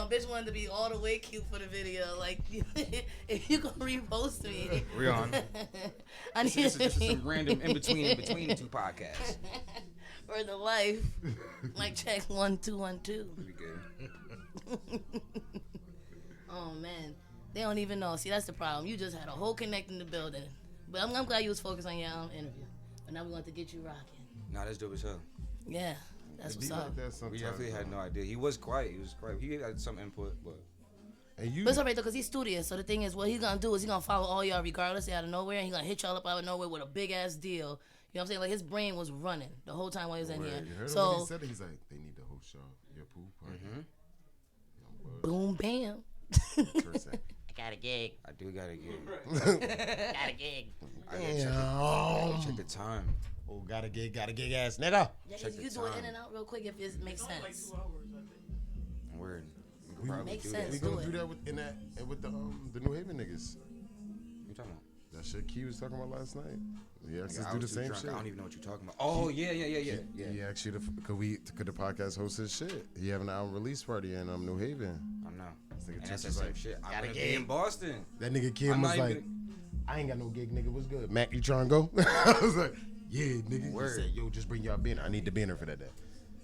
Bitch wanted to be all the way cute for the video. Like, if you gonna repost me, we're on. This is some random in between two podcasts. For the life, like check 1 2 1 2. We good. Oh man, they don't even know. See, that's the problem. You just had a whole connect in the building. But I'm glad you was focused on your own interview. But now we want to get you rocking. Nah, that's dope as hell. Yeah. That's what's up. Like we definitely had no idea. He was quiet. He had some input, but. But it's alright though, cause he's studious. So the thing is, what he's gonna do is he's gonna follow all y'all regardless, out of nowhere, and he's gonna hit y'all up out of nowhere with a big ass deal. You know what I'm saying? Like his brain was running the whole time while he was in here. You heard so him when he said it? He's like, they need to host your pool party. Boom, bam. I got a gig. I do got a gig. Got a gig. Check the time. Oh, got a gig ass nigga. Yeah, you do it in and out real quick if it makes sense. Like 2 hours, I think. Word. We makes sense. We gonna do that with the New Haven niggas. What you talking about? That shit Key was talking about last night. He asked us to I do the was too same drunk. shit. I don't even know what you're talking about. Oh yeah. He asked you could the podcast host his shit? He having an album release party in New Haven. I'm not. And that's the same shit. I'm gonna be in Boston. That nigga Kim was like, I ain't got no gig, nigga. What's good? Mac, you trying to go? I was like, yeah, nigga. He said, yo, just bring y'all banner. I need the banner for that day.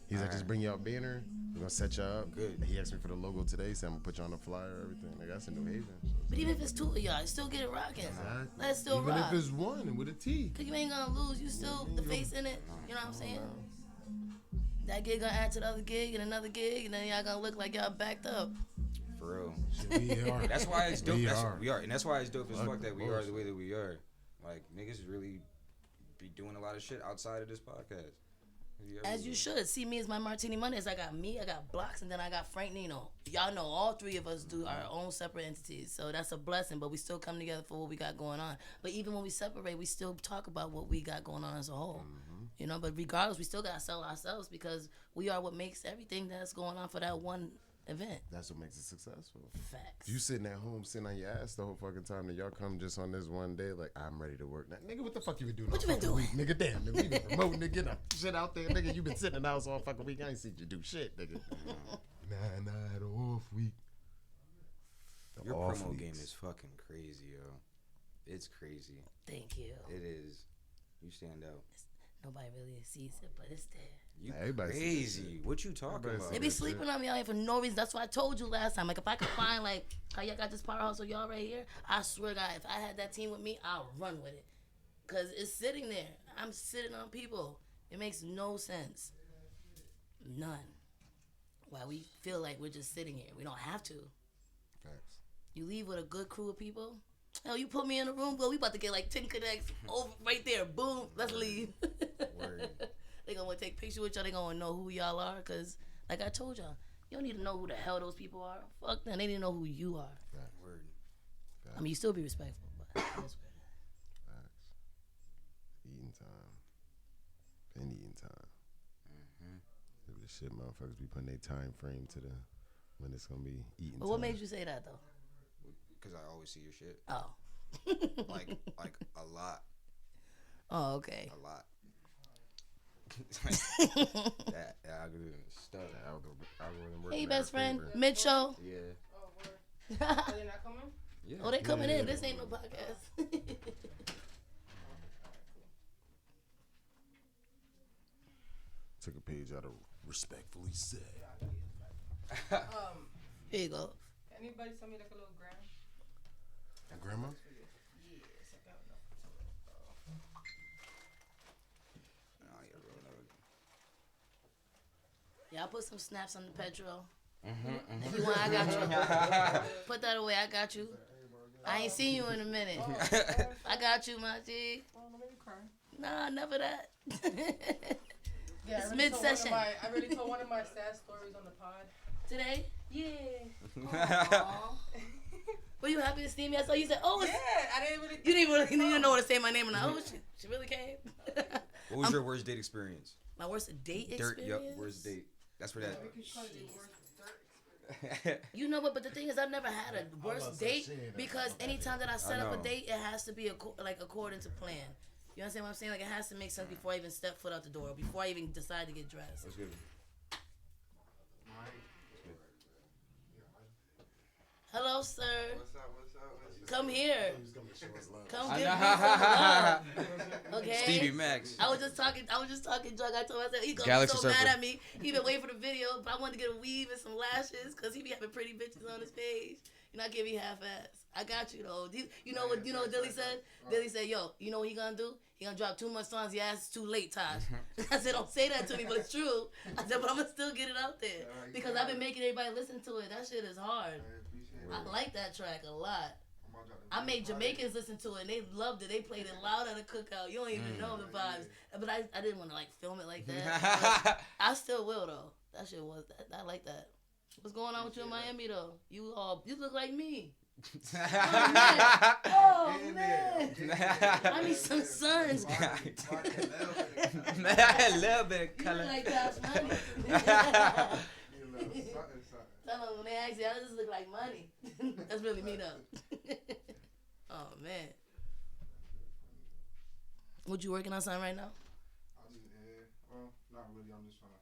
He's like, just bring y'all banner. We're gonna set y'all up. Good. He asked me for the logo today. He said I'm gonna put you on the flyer, everything. Like, that's in New Haven. But even if it's 2 of y'all, still get it rocking. Exactly. Let's still even rock. Even if it's one and with a T. Cause you ain't gonna lose. You still the face in it. You know what I'm saying? That gig gonna add to the other gig and another gig, and then y'all gonna look like y'all backed up. For real. We are. That's why it's dope. We are. And that's why it's dope as fuck that we are the way that we are. Like, niggas really be doing a lot of shit outside of this podcast. As you should. See me as my Martini Mondays. I got me, I got Blocks, and then I got Frank Nino. Y'all know all 3 of us do our own separate entities. So that's a blessing, but we still come together for what we got going on. But even when we separate, we still talk about what we got going on as a whole. Mm-hmm. You know, but regardless, we still got to sell ourselves because we are what makes everything that's going on for that one event. That's what makes it successful. Facts. You sitting at home, sitting on your ass the whole fucking time, and y'all come just on this one day, like, I'm ready to work now. Nigga, what the fuck you been doing what all you been doing? week? Nigga, damn, nigga, we been promoting, nigga, getting shit out there, nigga. You been sitting in the house all fucking week. I ain't seen you do shit, nigga. Nah, the off week. Your promo game is fucking crazy, yo. It's crazy. Thank you. It is. You stand out. Nobody really sees it, but it's there. You crazy. What you talking about? They be sleeping on me out here for no reason. That's what I told you last time. Like, if I could find, like, how y'all got this powerhouse of y'all right here, I swear to God, if I had that team with me, I'll run with it. Because it's sitting there. I'm sitting on people. It makes no sense. None. Why we feel like we're just sitting here. We don't have to. Facts. You leave with a good crew of people. Hell, you put me in a room, well, we about to get like 10 connects over right there. Boom, let's leave. Word. They gonna take pictures with y'all. They gonna know who y'all are. Cause like I told y'all, you don't need to know who the hell those people are. Fuck them. They need to know who you are. Facts. Word. I mean, you still be respectful, but that's weird. Facts. Eating time. Been eating time. Mm-hmm. This shit, motherfuckers be putting their time frame to the when it's gonna be eating. But what made you say that though? Because I always see your shit. Oh. like a lot. Oh, okay. A lot. that algorithm is stuck. Hey, best friend, Mitchell. Yeah. Oh, word. Oh, they're not coming? Yeah. Oh, they coming in. This ain't no podcast. Took a page out of respectfully said. Here you go. Anybody send me like a little gram? And grandma? Yes, I got enough. Y'all put some snaps on the petrol. If you want, I got you. Put that away. I got you. I ain't seen you in a minute. I got you, my G. Oh, no, you crying. Nah, never that. Yeah, It's I really told one of mid-session. I really told one of my sad stories on the pod. Today? Yeah. Aw. Were you happy to see me? I saw you said, oh, Yeah, I didn't really. you didn't know what to say my name or not. Oh, she really came. What was your worst date experience? My worst date Dirt. experience? Yep. Worst date. That's where that. You know what? But the thing is, I've never had a worst date because anytime that I set up a date, it has to be according to plan. You understand what I'm saying? Like, it has to make sense before I even step foot out the door, before I even decide to get dressed. That's good. Hello, sir. What's up? Come here. Come I give know. me some love. Okay. Stevie Max. I was just talking drunk. I told him, I said, he gonna Galaxy be so Circle. mad at me. He been waiting for the video, but I wanted to get a weave and some lashes because he be having pretty bitches on his page. You're not giving me half-ass. I got you though. You know what Dilly said? Dilly said, yo, you know what he gonna do? He gonna drop 2 more songs. Your ass is too late, Tosh. I said, don't say that to me, but it's true. I said, but I'm gonna still get it out there because I've been making everybody listen to it. That shit is hard. I like that track a lot. I made Jamaicans listen to it and they loved it. They played it loud at a cookout. You don't even know the vibes. But I didn't want to like film it like that. But I still will though. That shit was I like that. What's going on with you in Miami though? You look like me. Oh man. I need some suns. A little bit You color. look like Tash Money. Tell them when they ask you, I just look like money. That's really me though. Oh man. What you working on something right now? Well, not really. I'm just trying to.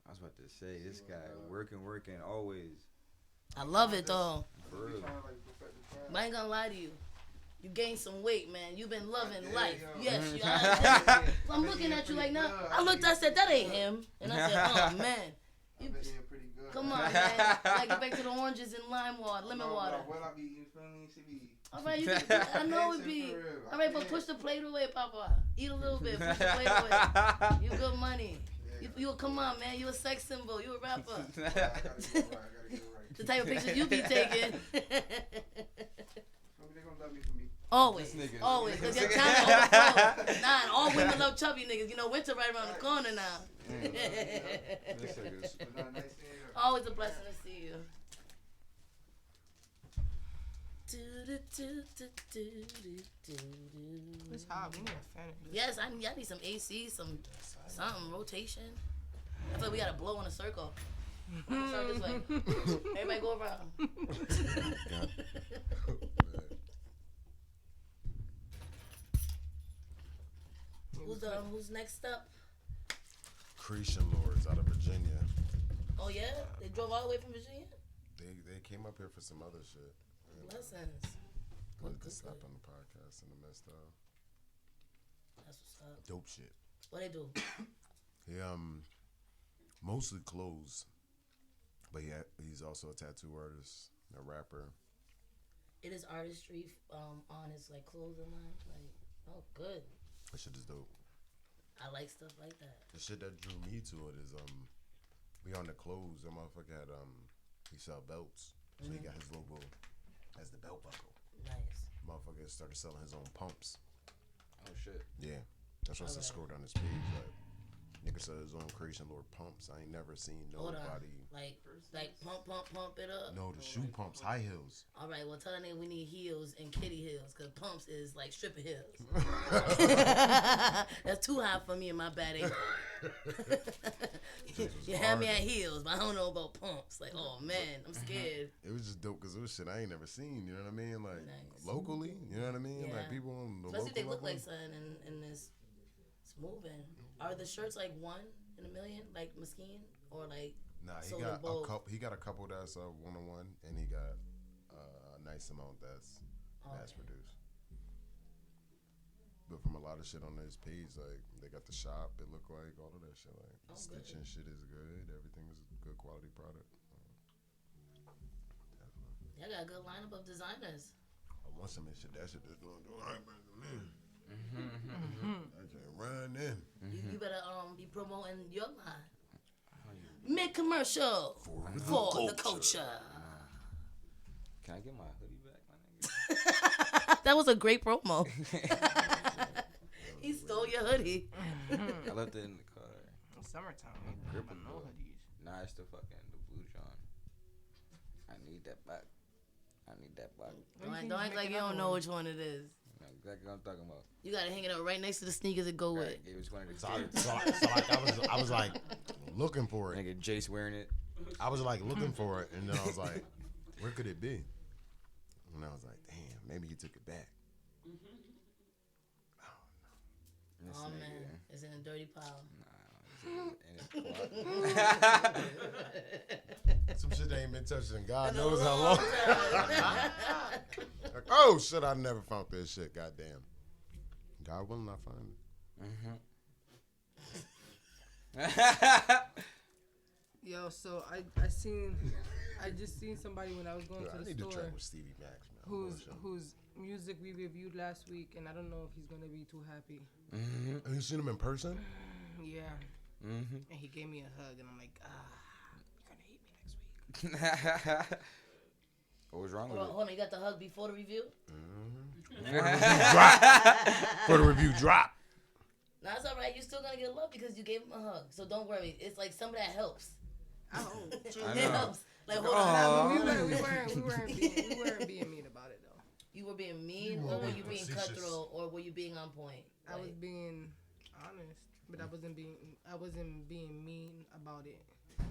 I was about to say, this guy working, always. I love it though. For real. Trying to like perfect the craft. But I ain't gonna lie to you. You gained some weight, man. You've been loving did, life. yo. Yes, you are. So I'm looking at you like now. I looked, I said, that ain't him. And I said, oh man. I've been eating pretty good. Come on, man. Like get back to the oranges and lime water, lemon water. What I be eating, feel me? She be. All right, I know it be. All right, but push the plate away, Papa. Eat a little bit. Push the plate away. You good money. You come on, man. You a sex symbol. You a rapper. I gotta get it right. The type of pictures you be taking. They gonna love me for me. Always, This nigga. always. Because your talent overflows. Nah, and all women love chubby niggas. You know, winter right around the corner now. But nice seeing you. Always a blessing to see you. It's hot. We need a fan. Yes, I need some AC, something, rotation. I feel like we gotta blow in a circle. Start this way. Everybody go around. Who's next up? Creation Lords out of Virginia. Oh yeah, they drove all the way from Virginia. They came up here for some other shit. Blessings. Wanted to stop on the podcast in the midst of That's what's up. dope shit. What they do? He mostly clothes, but he's also a tattoo artist, a rapper. It is artistry on his like clothing line. Like, oh, good. That shit is dope. I like stuff like that. The shit that drew me to it is beyond the clothes. That motherfucker had he sell belts, so he got his logo as the belt buckle. Nice. Motherfucker started selling his own pumps. Oh shit. Yeah, that's what's scroll down his page. Like, nigga sell his own Creation Lord pumps. I ain't never seen Hold on. nobody. Like pump it up. No, the shoe pumps, high heels. All right, well, tell that nigga we need heels and kitty heels, because pumps is like stripper heels. That's too high for me and my bad ankle. You had me at heels, but I don't know about pumps. Like, oh, man, I'm scared. It was just dope because it was shit I ain't never seen. You know what I mean? Like, Nice. locally, you know what I mean? Yeah. Like, people on the Especially if they local look level. like something and it's moving. Are the shirts like 1 in a million, like Mesquite? Or like, Nah, he sold got in bulk? He got a couple that's 1-on-1, and he got a nice amount that's mass Okay. produced. But from a lot of shit on his page, like they got the shop, it looked like all of that shit. Like Oh, stitching shit is good. Everything is a good quality product. Y'all got a good lineup of designers. I want some of this shit. That shit is doing right, man. I can't run in. You better be promoting your line. Mid commercial for the culture. Can I get my hoodie back, my nigga? That was a great promo. He stole your hoodie. I left it in the car. It's summertime. Grip I and no pull. hoodies. Nah, it's the fucking the blue John. I need that back. I need that back. Don't act like you don't know which one it is. You know exactly what I'm talking about. You gotta hang it up right next to the sneakers it go with. Right, gave it to one of the So, kids. I was like looking for it. Nigga Jace wearing it. I was like looking for it, and then I was like, where could it be? And I was like, damn, maybe he took it back. This Oh nigga. man, it's in a dirty pile. In his closet. Some shit ain't been touched in God knows how long. Like, oh shit, I never found this shit. Goddamn. God willing, I find it. Yo, so I just seen somebody when I was going Dude, to I the need to store track with Stevie Max, man. whose music we reviewed last week, and I don't know if he's gonna be too happy. Have you seen him in person? Yeah. Mm-hmm. And he gave me a hug, and I'm like, you're gonna hate me next week. What was wrong with Hold on, you got the hug before the review? For the review drop. No, it's all right. You're still gonna get love because you gave him a hug. So don't worry. It's like some of that helps. Oh. I It know. helps. Like hold Aw. on. We weren't being mean about it though. You were being mean, or were you being cutthroat, or were you being on point? I was being honest, but I wasn't being mean about it. I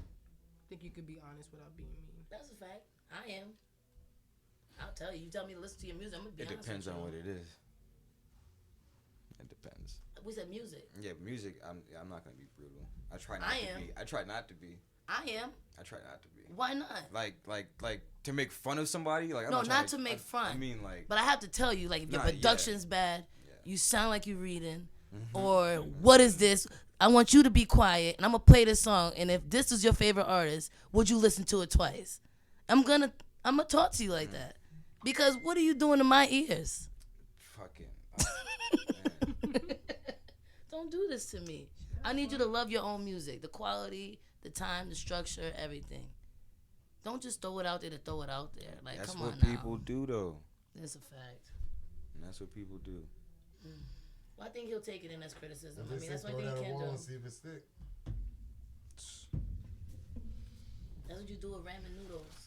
think you could be honest without being mean. That's a fact. I am. I'll tell you. You tell me to listen to your music. I'm gonna be It honest. depends with on you. what it is. It depends. We said music. Yeah, music. I'm not gonna be brutal. I try not I to am. be. I try not to be. I am. I try not to be. Why not? Like to make fun of somebody. Like I'm No, not, trying not to make fun. I mean like. But I have to tell you, like, if your Nah, yeah. production's bad, Yeah. you sound like you're reading, or what is this? I want you to be quiet, and I'm gonna play this song. And if this is your favorite artist, would you listen to it twice? I'm gonna talk to you like that, because what are you doing to my ears? Fucking. Man. Don't do this to me. I need you to love your own music, the quality, the time, the structure, everything. Don't just throw it out there to throw it out there. Like, That's come what on people now. do though. That's a fact. And that's what people do. Well, I think he'll take it in as criticism. I mean, that's one thing he can't do. See if it stick. That's what you do with ramen noodles.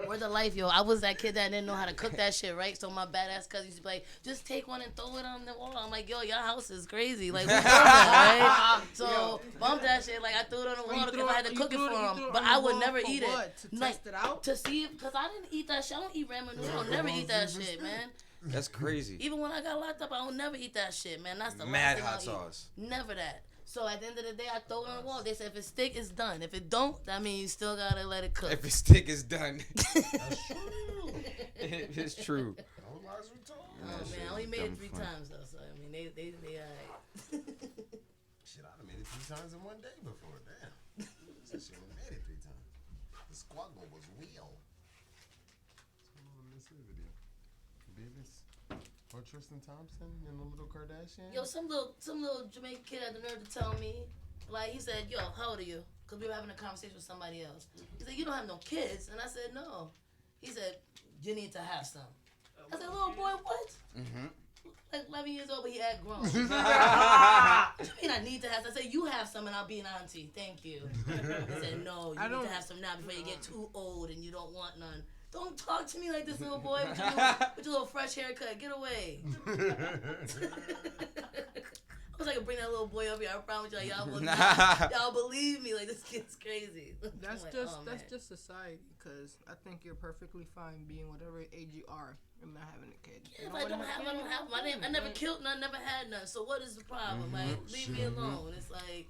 Word of life, yo. I was that kid that didn't know how to cook that shit, right? So my badass cousin used to be like, just take one and throw it on the wall. I'm like, yo, your house is crazy. Like, who does that, right? So bump that shit. Like, I threw it on the wall because I had to cook it for him. But I would never eat it. To test it out? To see if, because I didn't eat that shit. I don't eat ramen noodles. I'll never eat that shit, man. That's crazy. Even when I got locked up, I will never eat that shit, man. That's the Mad last thing hot I'll sauce. eat. Never that. So at the end of the day, I throw it on the wall. They said if it stick, it's done. If it don't, that means you still gotta let it cook. If it stick, it's done. It's true. No lies we told. Oh man, I only made it 3 times though. So I mean, they alright. Shit, I done made it 3 times in one day before. Damn. So she only made it 3 times. The squabble was real. What's going on in this video? Beavis or Tristan Thompson and the little Kardashian? Yo, some little Jamaican kid had the nerve to tell me, like he said, yo, how old are you? Because we were having a conversation with somebody else. He said, you don't have no kids, and I said, no. He said, you need to have some. I said, little boy, what? Like 11 years old, but he had grown. What do you mean I need to have some? I said, you have some and I'll be an auntie. Thank you. He said, no, you need to have some now before you get too old and you don't want none. Don't talk to me like this, little boy, with your little fresh haircut. Get away. I was like, bring that little boy over here. I promise y'all will not, y'all believe me. Like, this kid's crazy. That's like, just oh, that's man. just society. Because I think you're perfectly fine being whatever age you are and not having a kid. Yeah, if I don't have, I never killed none, never had none. So what is the problem? Like, leave me alone. It's like,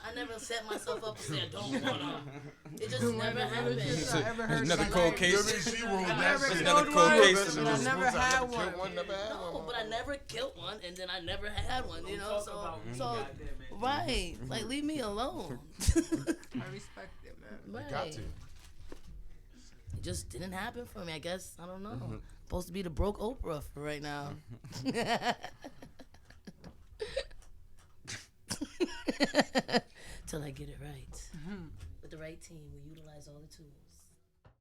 I never set myself up and said, don't want to. It just never happened. Another cold case. Another cold case. And I never had one. No, but I never killed one, and then I never had one, you know? So right. Like, leave me alone. I respect it, man. Right. Got to. It just didn't happen for me, I guess. I don't know. Supposed to be the broke Oprah for right now. Till I get it right. With the right team, we utilize all the tools.